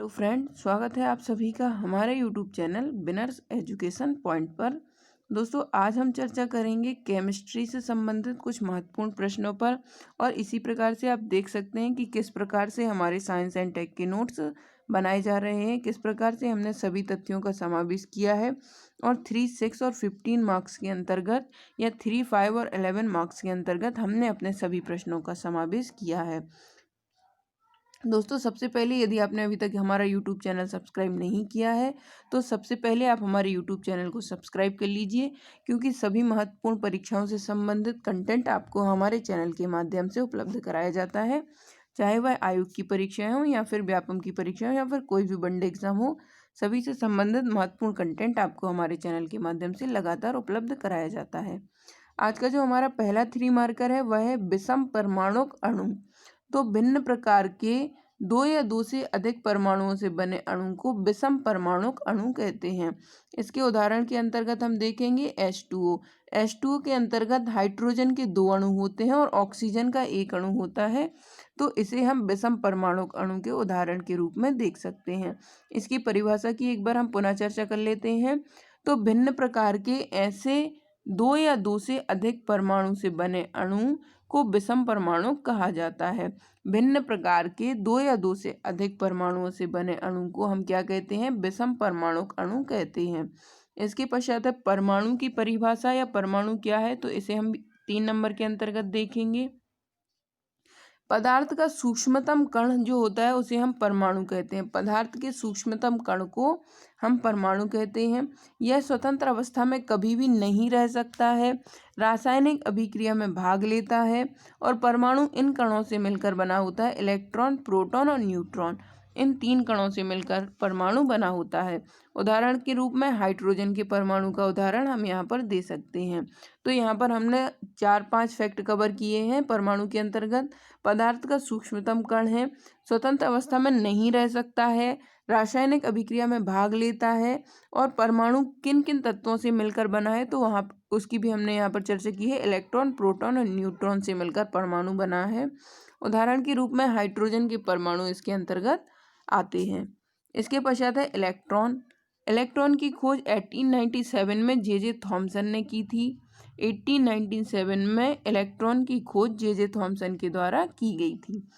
Friend, स्वागत है आप सभी का हमारे यूट्यूब चैनल बिनर्स एजुकेशन पॉइंट पर। दोस्तों, आज हम चर्चा करेंगे केमिस्ट्री से संबंधित कुछ महत्वपूर्ण प्रश्नों पर। और इसी प्रकार से आप देख सकते हैं कि किस प्रकार से हमारे साइंस एंड टेक के नोट्स बनाए जा रहे हैं, किस प्रकार से हमने सभी तथ्यों का समावेश किया है। और 3, 6 और 15 मार्क्स के अंतर्गत या 3, 5 और 11 मार्क्स के अंतर्गत हमने अपने सभी प्रश्नों का समावेश किया है। दोस्तों, सबसे पहले यदि आपने अभी तक हमारा यूट्यूब चैनल सब्सक्राइब नहीं किया है तो सबसे पहले आप हमारे यूट्यूब चैनल को सब्सक्राइब कर लीजिए, क्योंकि सभी महत्वपूर्ण परीक्षाओं से संबंधित कंटेंट आपको हमारे चैनल के माध्यम से उपलब्ध कराया जाता है। चाहे वह आयोग की परीक्षाएं हो या फिर व्यापम की परीक्षाएं हो या फिर कोई भी वनडे एग्जाम हो, सभी से संबंधित महत्वपूर्ण कंटेंट आपको हमारे चैनल के माध्यम से लगातार उपलब्ध कराया जाता है। आज का जो हमारा पहला 3 मार्कर है वह है विषम परमाणुक अणु। तो भिन्न प्रकार के 2 या 2 से अधिक परमाणुओं से बने अणु को विषम परमाणुक अणु कहते हैं। इसके उदाहरण के अंतर्गत हम देखेंगे H2O। H2O के अंतर्गत हाइड्रोजन के 2 अणु होते हैं और ऑक्सीजन का 1 अणु होता है। तो इसे हम विषम परमाणुक अणु के उदाहरण के रूप में देख सकते हैं। इसकी परिभाषा की एक बार हम पुनः चर्चा कर लेते हैं। तो भिन्न प्रकार के ऐसे 2 या 2 से अधिक परमाणु से बने अणु को विषम परमाणुक कहा जाता है। भिन्न प्रकार के 2 या 2 से अधिक परमाणुओं से बने अणु को हम क्या कहते हैं? विषम परमाणुक अणु कहते हैं। इसके पश्चात है परमाणु की परिभाषा या परमाणु क्या है, तो इसे हम 3 नंबर के अंतर्गत देखेंगे। पदार्थ का सूक्ष्मतम कण जो होता है उसे हम परमाणु कहते हैं। पदार्थ के सूक्ष्मतम कण को हम परमाणु कहते हैं। यह स्वतंत्र अवस्था में कभी भी नहीं रह सकता है, रासायनिक अभिक्रिया में भाग लेता है और परमाणु इन कणों से मिलकर बना होता है। इलेक्ट्रॉन, प्रोटॉन और न्यूट्रॉन, इन 3 कणों से मिलकर परमाणु बना होता है। उदाहरण के रूप में हाइड्रोजन के परमाणु का उदाहरण हम यहाँ पर दे सकते हैं। तो यहाँ पर हमने 4-5 फैक्ट कवर किए हैं परमाणु के अंतर्गत। पदार्थ का सूक्ष्मतम कण है, स्वतंत्र अवस्था में नहीं रह सकता है, रासायनिक अभिक्रिया में भाग लेता है और परमाणु किन किन तत्वों से मिलकर बना है, तो वहाँ उसकी भी हमने यहाँ पर चर्चा की है। इलेक्ट्रॉन, प्रोटॉन और न्यूट्रॉन से मिलकर परमाणु बना है। उदाहरण के रूप में हाइड्रोजन के परमाणु इसके अंतर्गत आते हैं। इसके पश्चात है इलेक्ट्रॉन। इलेक्ट्रॉन की खोज 1897 में जे थॉमसन ने की थी। 1897 में इलेक्ट्रॉन की खोज जे थॉमसन के द्वारा की गई थी।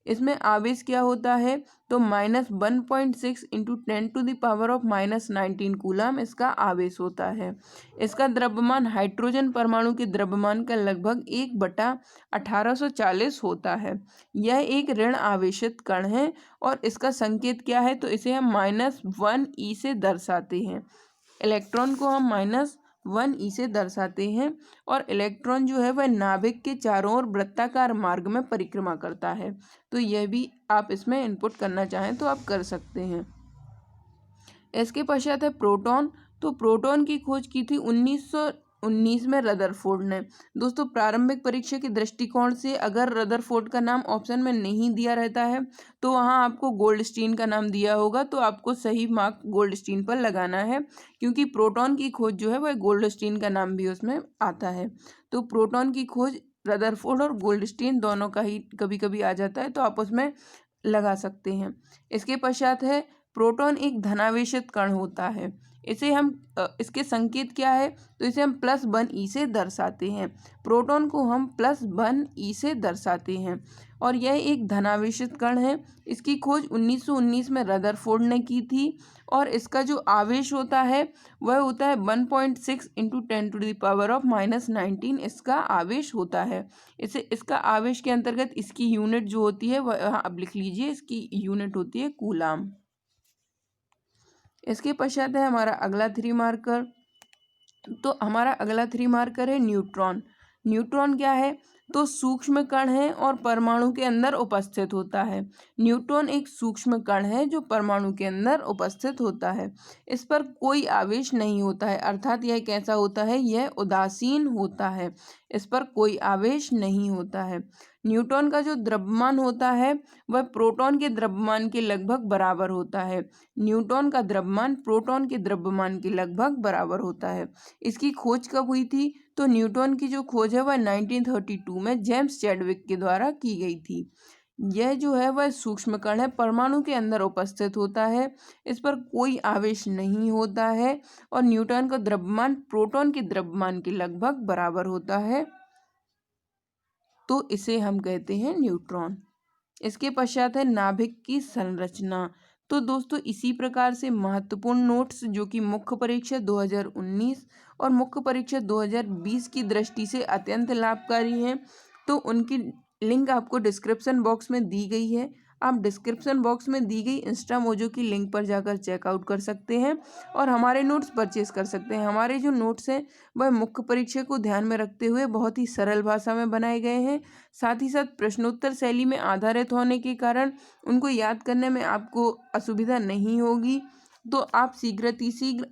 इसमें आवेश क्या होता है, तो -1.6 इंटू 10⁻⁻19 कूलम इसका आवेश होता है। इसका द्रव्यमान हाइड्रोजन परमाणु के द्रव्यमान का लगभग 1/1840 होता है। यह एक ऋण आवेशित कण है और इसका संकेत क्या है, तो इसे हम -1e से दर्शाते हैं। इलेक्ट्रॉन को हम -1e से दर्शाते हैं और इलेक्ट्रॉन जो है वह नाभिक के चारों ओर वृत्ताकार मार्ग में परिक्रमा करता है। तो यह भी आप इसमें इनपुट करना चाहें तो आप कर सकते हैं। इसके पश्चात है प्रोटॉन। तो प्रोटॉन की खोज की थी 1919 में रदरफोर्ड ने। दोस्तों, प्रारंभिक परीक्षा के दृष्टिकोण से अगर रदरफोर्ड का नाम ऑप्शन में नहीं दिया रहता है तो वहाँ आपको गोल्डस्टीन का नाम दिया होगा, तो आपको सही मार्क गोल्डस्टीन पर लगाना है, क्योंकि प्रोटॉन की खोज जो है वह गोल्डस्टीन का नाम भी उसमें आता है। तो प्रोटॉन की खोज रदरफोर्ड और गोल्डस्टीन दोनों का ही कभी कभी आ जाता है, तो आप उसमें लगा सकते हैं। इसके पश्चात है प्रोटॉन एक धनावेशित कण होता है। इसे हम इसके संकेत क्या है, तो इसे हम +1e से दर्शाते हैं। प्रोटॉन को हम +1e से दर्शाते हैं और यह एक धनावेशित कण है। इसकी खोज 1919 में रदरफोर्ड ने की थी और इसका जो आवेश होता है वह होता है 1.6 इंटू 10⁻⁻19 इसका आवेश होता है। इसका आवेश के अंतर्गत इसकी यूनिट जो होती है वह यहाँ आप लिख लीजिए, इसकी यूनिट होती है कूलाम। इसके पश्चात है हमारा अगला 3 मार्कर। तो हमारा अगला 3 मार्कर है न्यूट्रॉन। न्यूट्रॉन क्या है, तो सूक्ष्म कण है और परमाणु के अंदर उपस्थित होता है। न्यूट्रॉन एक सूक्ष्म कण है जो परमाणु के अंदर उपस्थित होता है। इस पर कोई आवेश नहीं होता है, अर्थात यह कैसा होता है, यह उदासीन होता है। इस पर कोई आवेश नहीं होता है। न्यूट्रॉन का जो द्रव्यमान होता है वह प्रोटॉन के द्रव्यमान के लगभग बराबर होता है। न्यूट्रॉन का द्रव्यमान प्रोटॉन के द्रव्यमान के लगभग बराबर होता है। इसकी खोज कब हुई थी, तो न्यूट्रॉन की जो खोज है वह 1932 में जेम्स चैडविक के द्वारा की गई थी। यह जो है वह सूक्ष्म कण है, परमाणु के अंदर उपस्थित होता है, इस पर कोई आवेश नहीं होता है और न्यूट्रॉन का द्रव्यमान प्रोटॉन के द्रव्यमान के लगभग बराबर होता है, तो इसे हम कहते हैं न्यूट्रॉन। इसके पश्चात है नाभिक की संरचना। तो दोस्तों इसी प्रकार से महत्वपूर्ण नोट्स जो कि मुख्य परीक्षा 2019 और मुख्य परीक्षा 2020 की दृष्टि से अत्यंत लाभकारी हैं, तो उनकी लिंक आपको डिस्क्रिप्शन बॉक्स में दी गई है। आप डिस्क्रिप्शन बॉक्स में दी गई इंस्टा मोजो की लिंक पर जाकर चेकआउट कर सकते हैं और हमारे नोट्स परचेज कर सकते हैं। हमारे जो नोट्स हैं वह मुख्य परीक्षा को ध्यान में रखते हुए बहुत ही सरल भाषा में बनाए गए हैं, साथ ही साथ प्रश्नोत्तर शैली में आधारित होने के कारण उनको याद करने में आपको असुविधा नहीं होगी। तो आप शीघ्र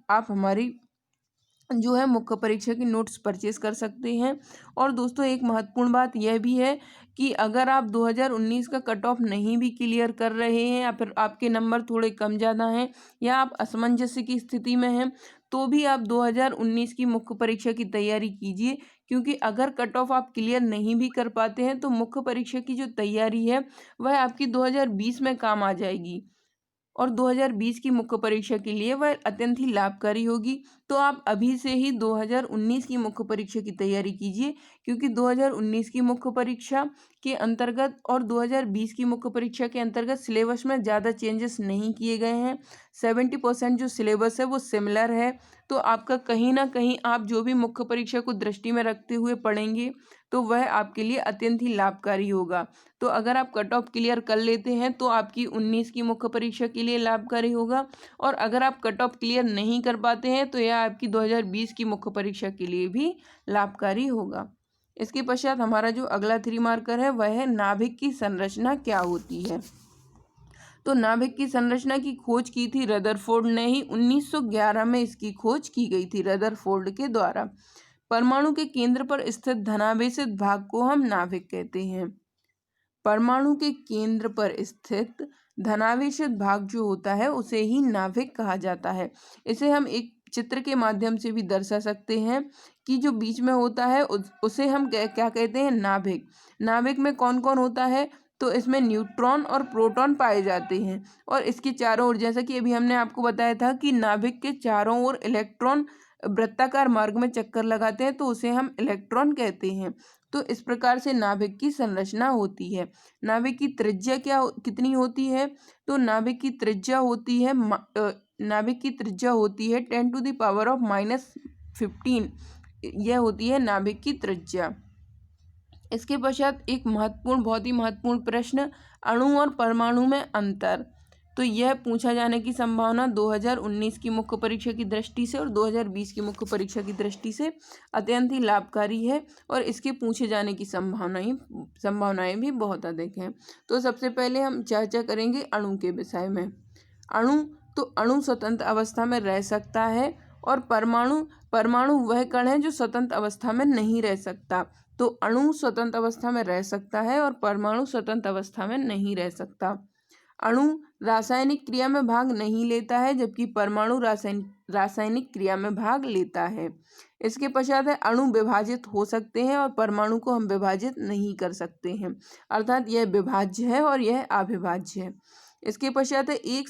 आप हमारी जो है मुख्य परीक्षा की नोट्स परचेज कर सकते हैं। और दोस्तों एक महत्वपूर्ण बात यह भी है कि अगर आप 2019 का कट ऑफ नहीं भी क्लियर कर रहे हैं या फिर आपके नंबर थोड़े कम ज़्यादा हैं या आप असमंजस की स्थिति में हैं, तो भी आप 2019 की मुख्य परीक्षा की तैयारी कीजिए, क्योंकि अगर कट ऑफ आप क्लियर नहीं भी कर पाते हैं तो मुख्य परीक्षा की जो तैयारी है वह आपकी 2020 में काम आ जाएगी और 2020 की मुख्य परीक्षा के लिए वह अत्यंत ही लाभकारी होगी। तो आप अभी से ही 2019 की मुख्य परीक्षा की तैयारी कीजिए, क्योंकि 2019 की मुख्य परीक्षा के अंतर्गत और 2020 की मुख्य परीक्षा के अंतर्गत सिलेबस में ज़्यादा चेंजेस नहीं किए गए हैं। 70% जो सिलेबस है वो सिमिलर है। तो आपका कहीं ना कहीं आप जो भी मुख्य परीक्षा को दृष्टि में रखते हुए पढ़ेंगे तो वह आपके लिए अत्यंत ही लाभकारी होगा। तो अगर आप कट ऑफ क्लियर कर लेते हैं तो आपकी 19 की मुख्य परीक्षा के लिए लाभकारी होगा, और अगर आप कट ऑफ क्लियर नहीं कर पाते हैं तो यह आपकी 2020 की मुख्य परीक्षा के लिए भी लाभकारी होगा। इसके पश्चात हमारा जो अगला 3 मार्कर है वह है नाभिक की संरचना क्या होती है। तो नाभिक की संरचना की खोज की थी रदरफोर्ड ने ही, 1911 में इसकी खोज की गई थी रदरफोर्ड के द्वारा। परमाणु के केंद्र पर स्थित धनावेशित भाग को हम नाभिक कहते हैं। परमाणु के केंद्र पर स्थित धनावेशित भाग जो होता है उसे ही नाभिक कहा जाता है। इसे हम एक चित्र के माध्यम से भी दर्शा सकते हैं कि जो बीच में होता है उसे हम क्या कहते हैं, नाभिक। नाभिक में कौन कौन होता है, तो इसमें न्यूट्रॉन और प्रोटॉन पाए जाते हैं और इसके चारों ओर, जैसा कि अभी हमने आपको बताया था कि नाभिक के चारों ओर इलेक्ट्रॉन वृत्ताकार मार्ग में चक्कर लगाते हैं, तो उसे हम इलेक्ट्रॉन कहते हैं। तो इस प्रकार से नाभिक की संरचना होती है। नाभिक की त्रिज्या कितनी होती है, तो नाभिक की त्रिज्या होती है 10⁻⁻15। यह होती है नाभिक की त्रिज्या। इसके पश्चात एक बहुत ही महत्वपूर्ण प्रश्न, अणु और परमाणु में अंतर। तो यह पूछा जाने की संभावना 2019 की मुख्य परीक्षा की दृष्टि से और 2020 की मुख्य परीक्षा की दृष्टि से अत्यंत ही लाभकारी है और इसके पूछे जाने की संभावनाएं भी बहुत अधिक हैं। तो सबसे पहले हम चर्चा करेंगे अणु के विषय में। अणु स्वतंत्र अवस्था में रह सकता है और परमाणु वह कण है जो स्वतंत्र अवस्था में नहीं रह सकता। तो अणु स्वतंत्र अवस्था में रह सकता है और परमाणु स्वतंत्र अवस्था में नहीं रह सकता। अणु रासायनिक क्रिया में भाग नहीं लेता है, जबकि परमाणु रासायनिक क्रिया में भाग लेता है। इसके पश्चात है अणु विभाजित हो सकते हैं और परमाणु को हम विभाजित नहीं कर सकते हैं, अर्थात यह विभाज्य है और यह अविभाज्य है। इसके पश्चात है एक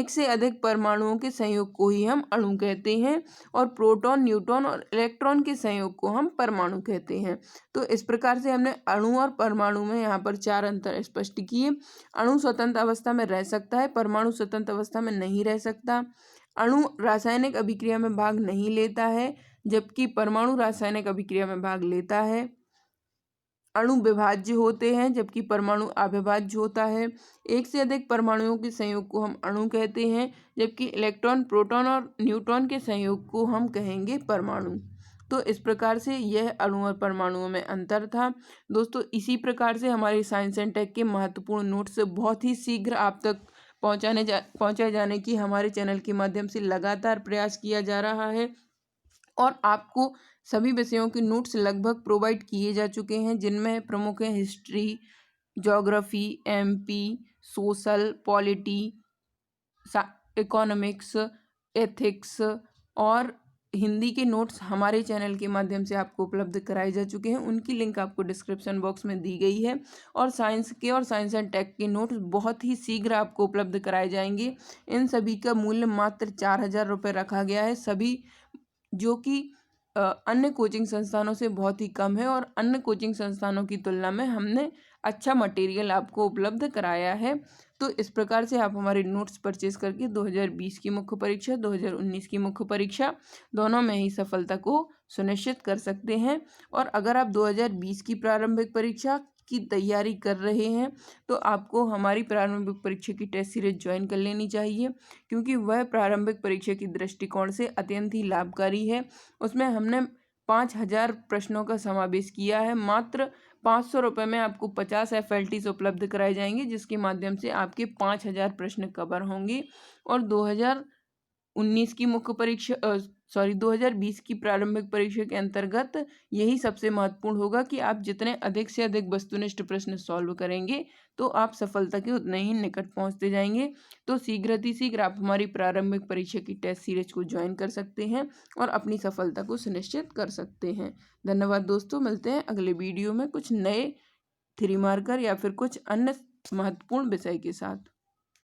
से अधिक परमाणुओं के संयोग को ही हम अणु कहते हैं और प्रोटॉन, न्यूट्रॉन और इलेक्ट्रॉन के संयोग को हम परमाणु कहते हैं। तो इस प्रकार से हमने अणु और परमाणु में यहाँ पर 4 अंतर स्पष्ट किए। अणु स्वतंत्र अवस्था में रह सकता है, परमाणु स्वतंत्र अवस्था में नहीं रह सकता। अणु रासायनिक अभिक्रिया में भाग नहीं लेता है, जबकि परमाणु रासायनिक अभिक्रिया में भाग लेता है। अणु विभाज्य होते हैं जबकि परमाणु अविभाज्य होता है। एक से अधिक परमाणुओं के संयोग को हम अणु कहते हैं, जबकि इलेक्ट्रॉन, प्रोटॉन और न्यूट्रॉन के संयोग को हम कहेंगे परमाणु। तो इस प्रकार से यह अणु और परमाणुओं में अंतर था। दोस्तों इसी प्रकार से हमारे साइंस एंड टेक के महत्वपूर्ण नोट्स बहुत ही शीघ्र आप तक पहुँचाए जाने की हमारे चैनल के माध्यम से लगातार प्रयास किया जा रहा है और आपको सभी विषयों के नोट्स लगभग प्रोवाइड किए जा चुके हैं, जिनमें प्रमुख हैं history, geography, MP, social, polity, economics, ethics और हिंदी के नोट्स हमारे चैनल के माध्यम से आपको उपलब्ध कराए जा चुके हैं, उनकी लिंक आपको डिस्क्रिप्शन बॉक्स में दी गई है। और साइंस के और साइंस एंड टेक के नोट्स बहुत ही शीघ्र आपको उपलब्ध कराए जाएंगे। इन सभी का मूल्य मात्र 4,000 रुपये रखा गया है, सभी जो कि अन्य कोचिंग संस्थानों से बहुत ही कम है और अन्य कोचिंग संस्थानों की तुलना में हमने अच्छा मटेरियल आपको उपलब्ध कराया है। तो इस प्रकार से आप हमारे नोट्स परचेज करके 2020 की मुख्य परीक्षा, 2019 की मुख्य परीक्षा दोनों में ही सफलता को सुनिश्चित कर सकते हैं। और अगर आप 2020 की प्रारंभिक परीक्षा की तैयारी कर रहे हैं तो आपको हमारी प्रारंभिक परीक्षा की टेस्ट सीरीज ज्वाइन कर लेनी चाहिए, क्योंकि वह प्रारंभिक परीक्षा की दृष्टिकोण से अत्यंत ही लाभकारी है। उसमें हमने 5,000 प्रश्नों का समावेश किया है। मात्र 500 रुपये में आपको 50 FLTs उपलब्ध कराए जाएंगे, जिसके माध्यम से आपके 5,000 प्रश्न कवर होंगे। और 2019 की मुख्य परीक्षा 2020 की प्रारंभिक परीक्षा के अंतर्गत यही सबसे महत्वपूर्ण होगा कि आप जितने अधिक से अधिक वस्तुनिष्ठ प्रश्न सॉल्व करेंगे तो आप सफलता के उतने ही निकट पहुंचते जाएंगे। तो शीघ्र आप हमारी प्रारंभिक परीक्षा की टेस्ट सीरीज को ज्वाइन कर सकते हैं और अपनी सफलता को सुनिश्चित कर सकते हैं। धन्यवाद दोस्तों, मिलते हैं अगले वीडियो में कुछ नए 3 मार्कर या फिर कुछ अन्य महत्वपूर्ण विषय के साथ।